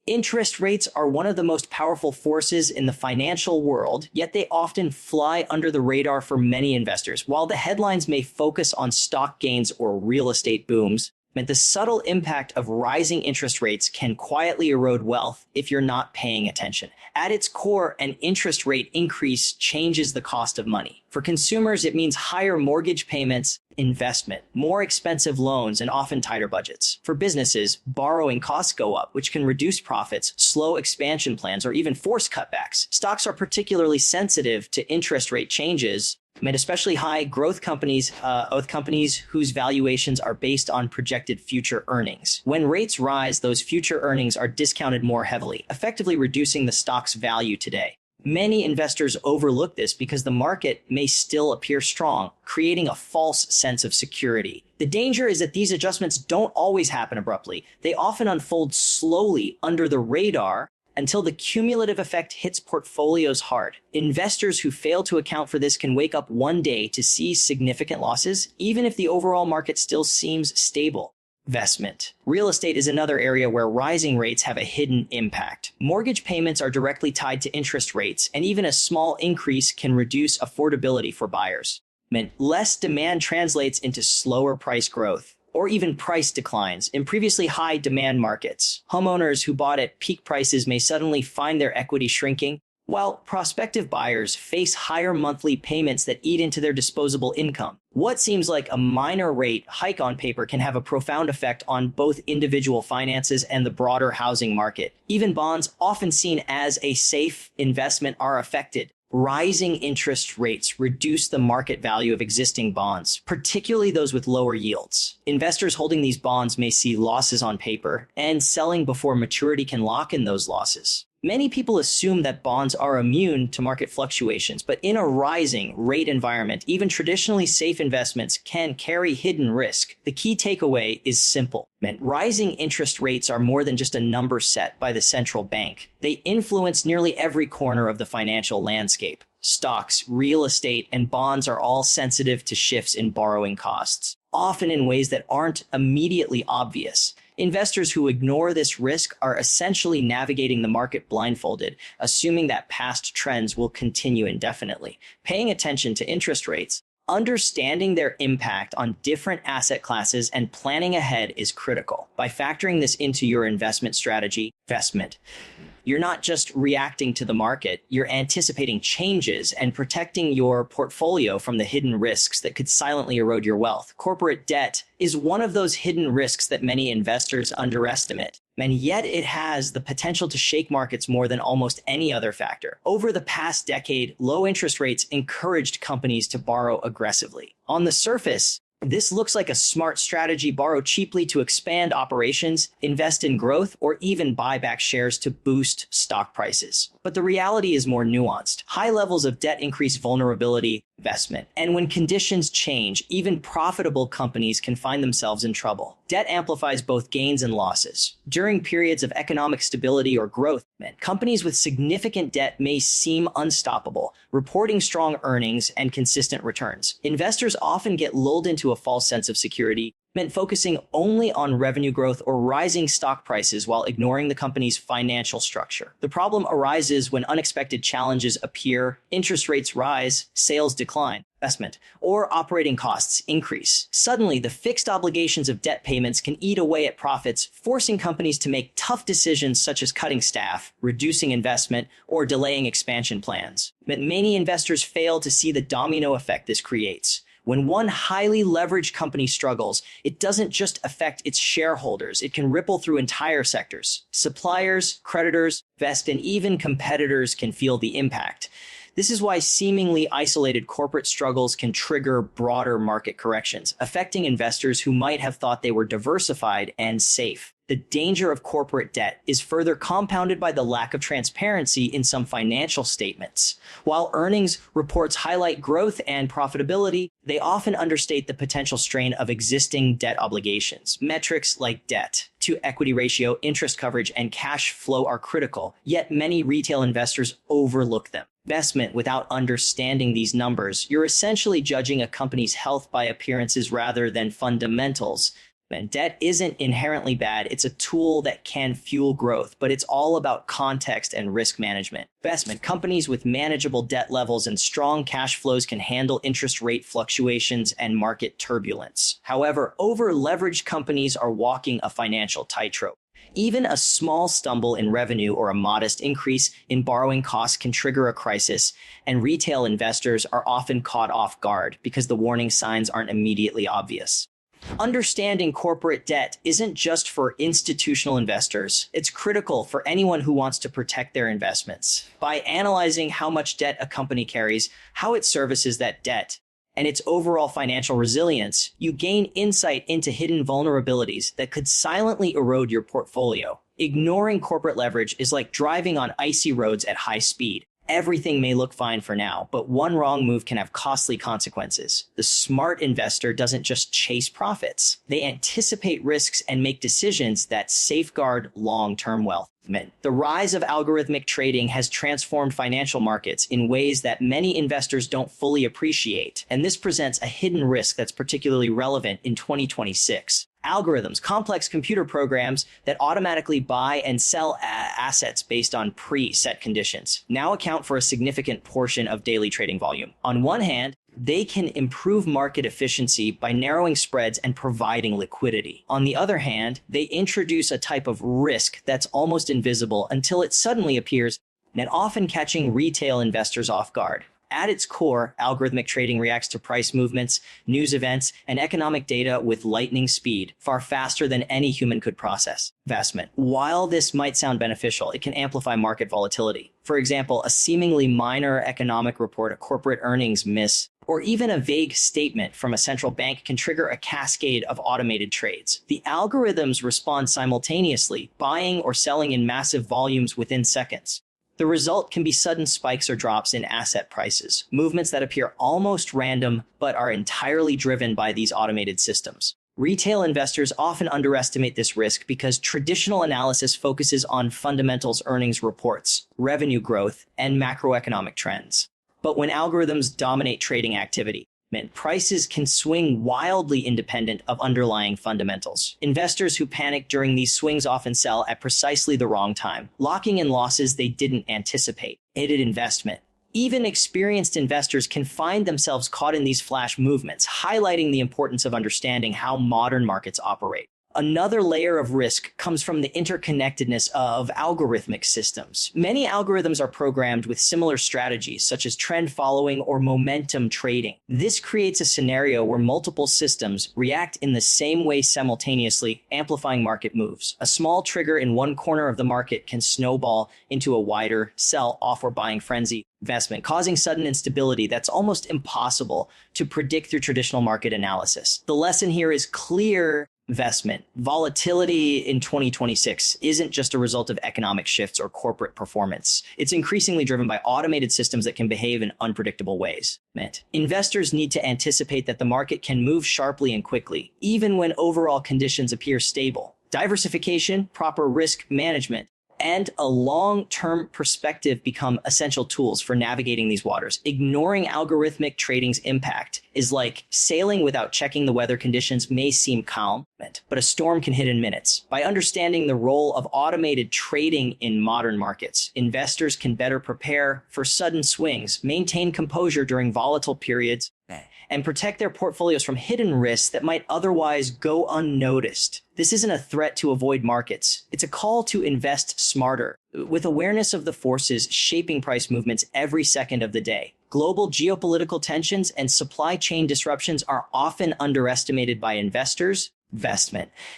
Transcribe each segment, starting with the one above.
Interest rates are one of the most powerful forces in the financial world, yet they often fly under the radar for many investors. While the headlines may focus on stock gains or real estate booms, the subtle impact of rising interest rates can quietly erode wealth if you're not paying attention. At its core, an interest rate increase changes the cost of money. For consumers, it means higher mortgage payments, investment, more expensive loans, and often tighter budgets. For businesses, borrowing costs go up, which can reduce profits, slow expansion plans, or even force cutbacks. Stocks are particularly sensitive to interest rate changes, especially high growth companies, whose valuations are based on projected future earnings. When rates rise, those future earnings are discounted more heavily, effectively reducing the stock's value today. Many investors overlook this because the market may still appear strong, creating a false sense of security. The danger is that these adjustments don't always happen abruptly. They often unfold slowly under the radar until the cumulative effect hits portfolios hard. Investors who fail to account for this can wake up one day to see significant losses, even if the overall market still seems stable. Investment. Real estate is another area where rising rates have a hidden impact. Mortgage payments are directly tied to interest rates, and even a small increase can reduce affordability for buyers. Less demand translates into slower price growth, or even price declines in previously high demand markets. Homeowners who bought at peak prices may suddenly find their equity shrinking, while prospective buyers face higher monthly payments that eat into their disposable income. What seems like a minor rate hike on paper can have a profound effect on both individual finances and the broader housing market. Even bonds, often seen as a safe investment, are affected. Rising interest rates reduce the market value of existing bonds, particularly those with lower yields. Investors holding these bonds may see losses on paper, and selling before maturity can lock in those losses. Many people assume that bonds are immune to market fluctuations, but in a rising rate environment, even traditionally safe investments can carry hidden risk. The key takeaway is simple. Rising interest rates are more than just a number set by the central bank. They influence nearly every corner of the financial landscape. Stocks, real estate, and bonds are all sensitive to shifts in borrowing costs, often in ways that aren't immediately obvious. Investors who ignore this risk are essentially navigating the market blindfolded, assuming that past trends will continue indefinitely. Paying attention to interest rates, understanding their impact on different asset classes, and planning ahead is critical. By factoring this into your investment strategy, you're not just reacting to the market, you're anticipating changes and protecting your portfolio from the hidden risks that could silently erode your wealth. Corporate debt is one of those hidden risks that many investors underestimate, and yet it has the potential to shake markets more than almost any other factor. Over the past decade, low interest rates encouraged companies to borrow aggressively. On the surface, this looks like a smart strategy: borrow cheaply to expand operations, invest in growth, or even buy back shares to boost stock prices. But the reality is more nuanced. High levels of debt increase vulnerability, investment, and when conditions change, even profitable companies can find themselves in trouble. Debt amplifies both gains and losses. During periods of economic stability or growth, companies with significant debt may seem unstoppable, reporting strong earnings and consistent returns. Investors often get lulled into a false sense of security, focusing only on revenue growth or rising stock prices while ignoring the company's financial structure. The problem arises when unexpected challenges appear, interest rates rise, sales decline, investment, or operating costs increase. Suddenly, the fixed obligations of debt payments can eat away at profits, forcing companies to make tough decisions such as cutting staff, reducing investment, or delaying expansion plans. But many investors fail to see the domino effect this creates. When one highly leveraged company struggles, it doesn't just affect its shareholders, it can ripple through entire sectors. Suppliers, creditors, investors, and even competitors can feel the impact. This is why seemingly isolated corporate struggles can trigger broader market corrections, affecting investors who might have thought they were diversified and safe. The danger of corporate debt is further compounded by the lack of transparency in some financial statements. While earnings reports highlight growth and profitability, they often understate the potential strain of existing debt obligations. Metrics like debt to equity ratio, interest coverage, and cash flow are critical, yet many retail investors overlook them. Investment without understanding these numbers, you're essentially judging a company's health by appearances rather than fundamentals. And debt isn't inherently bad. It's a tool that can fuel growth, but it's all about context and risk management. Investment companies with manageable debt levels and strong cash flows can handle interest rate fluctuations and market turbulence. However, over-leveraged companies are walking a financial tightrope. Even a small stumble in revenue or a modest increase in borrowing costs can trigger a crisis, and retail investors are often caught off guard because the warning signs aren't immediately obvious. Understanding corporate debt isn't just for institutional investors. It's critical for anyone who wants to protect their investments. By analyzing how much debt a company carries, how it services that debt, and its overall financial resilience, you gain insight into hidden vulnerabilities that could silently erode your portfolio. Ignoring corporate leverage is like driving on icy roads at high speed. Everything may look fine for now, but one wrong move can have costly consequences. The smart investor doesn't just chase profits. They anticipate risks and make decisions that safeguard long-term wealth. The rise of algorithmic trading has transformed financial markets in ways that many investors don't fully appreciate, and this presents a hidden risk that's particularly relevant in 2026. Algorithms, complex computer programs that automatically buy and sell assets based on preset conditions, now account for a significant portion of daily trading volume. On one hand, they can improve market efficiency by narrowing spreads and providing liquidity. On the other hand, they introduce a type of risk that's almost invisible until it suddenly appears, and often catching retail investors off guard. At its core, algorithmic trading reacts to price movements, news events, and economic data with lightning speed, far faster than any human could process. Investment. While this might sound beneficial, it can amplify market volatility. For example, a seemingly minor economic report, a corporate earnings miss, or even a vague statement from a central bank can trigger a cascade of automated trades. The algorithms respond simultaneously, buying or selling in massive volumes within seconds. The result can be sudden spikes or drops in asset prices, movements that appear almost random but are entirely driven by these automated systems. Retail investors often underestimate this risk because traditional analysis focuses on fundamentals, earnings reports, revenue growth, and macroeconomic trends. But when algorithms dominate trading activity, prices can swing wildly independent of underlying fundamentals. Investors who panic during these swings often sell at precisely the wrong time, locking in losses they didn't anticipate. Aided investment. Even experienced investors can find themselves caught in these flash movements, highlighting the importance of understanding how modern markets operate. Another layer of risk comes from the interconnectedness of algorithmic systems. Many algorithms are programmed with similar strategies, such as trend following or momentum trading. This creates a scenario where multiple systems react in the same way simultaneously, amplifying market moves. A small trigger in one corner of the market can snowball into a wider sell-off or buying frenzy. Investment, causing sudden instability that's almost impossible to predict through traditional market analysis. The lesson here is clear. Investment. Volatility in 2026 isn't just a result of economic shifts or corporate performance. It's increasingly driven by automated systems that can behave in unpredictable ways. Investors need to anticipate that the market can move sharply and quickly, even when overall conditions appear stable. Diversification, proper risk management, and a long-term perspective become essential tools for navigating these waters. Ignoring algorithmic trading's impact is like sailing without checking the weather. Conditions may seem calm, but a storm can hit in minutes. By understanding the role of automated trading in modern markets, investors can better prepare for sudden swings, maintain composure during volatile periods, and protect their portfolios from hidden risks that might otherwise go unnoticed. This isn't a threat to avoid markets. It's a call to invest smarter, with awareness of the forces shaping price movements every second of the day. Global geopolitical tensions and supply chain disruptions are often underestimated by investors.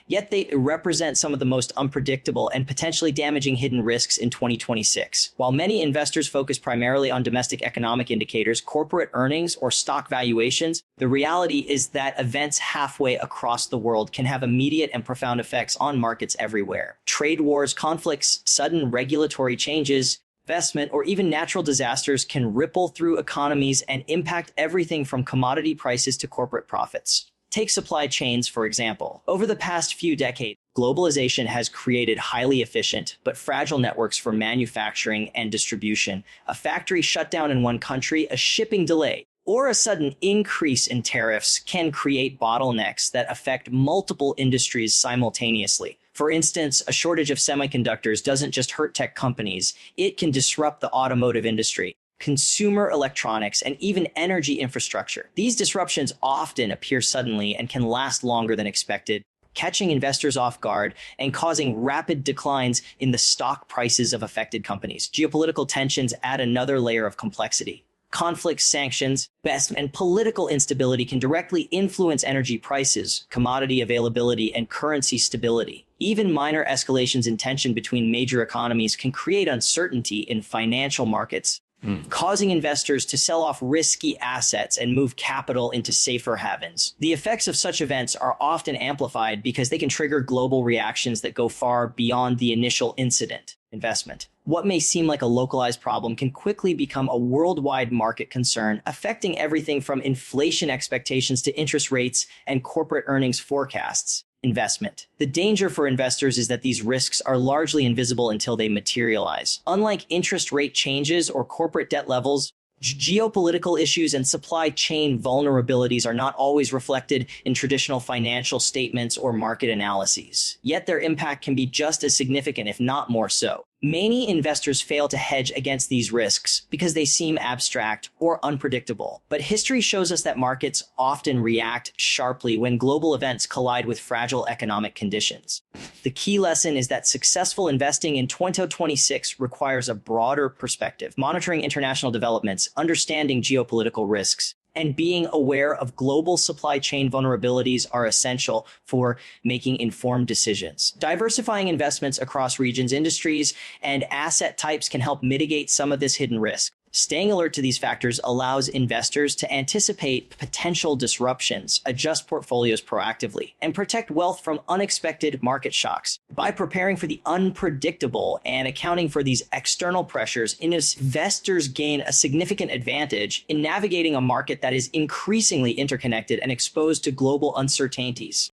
Yet they represent some of the most unpredictable and potentially damaging hidden risks in 2026. While many investors focus primarily on domestic economic indicators, corporate earnings, or stock valuations, the reality is that events halfway across the world can have immediate and profound effects on markets everywhere. Trade wars, conflicts, sudden regulatory changes, investment, or even natural disasters can ripple through economies and impact everything from commodity prices to corporate profits. Take supply chains, for example. Over the past few decades, globalization has created highly efficient but fragile networks for manufacturing and distribution. A factory shut down in one country, a shipping delay, or a sudden increase in tariffs can create bottlenecks that affect multiple industries simultaneously. For instance, a shortage of semiconductors doesn't just hurt tech companies, it can disrupt the automotive industry, consumer electronics, and even energy infrastructure. These disruptions often appear suddenly and can last longer than expected, catching investors off guard and causing rapid declines in the stock prices of affected companies. Geopolitical tensions add another layer of complexity. Conflicts, sanctions, and political instability can directly influence energy prices, commodity availability, and currency stability. Even minor escalations in tension between major economies can create uncertainty in financial markets, causing investors to sell off risky assets and move capital into safer havens. The effects of such events are often amplified because they can trigger global reactions that go far beyond the initial incident. Investment. What may seem like a localized problem can quickly become a worldwide market concern, affecting everything from inflation expectations to interest rates and corporate earnings forecasts. Investment. The danger for investors is that these risks are largely invisible until they materialize. Unlike interest rate changes or corporate debt levels, geopolitical issues and supply chain vulnerabilities are not always reflected in traditional financial statements or market analyses. Yet their impact can be just as significant, if not more so. Many investors fail to hedge against these risks because they seem abstract or unpredictable. But history shows us that markets often react sharply when global events collide with fragile economic conditions. The key lesson is that successful investing in 2026 requires a broader perspective, monitoring international developments, understanding geopolitical risks, and being aware of global supply chain vulnerabilities are essential for making informed decisions. Diversifying investments across regions, industries, and asset types can help mitigate some of this hidden risk. Staying alert to these factors allows investors to anticipate potential disruptions, adjust portfolios proactively, and protect wealth from unexpected market shocks. By preparing for the unpredictable and accounting for these external pressures, investors gain a significant advantage in navigating a market that is increasingly interconnected and exposed to global uncertainties.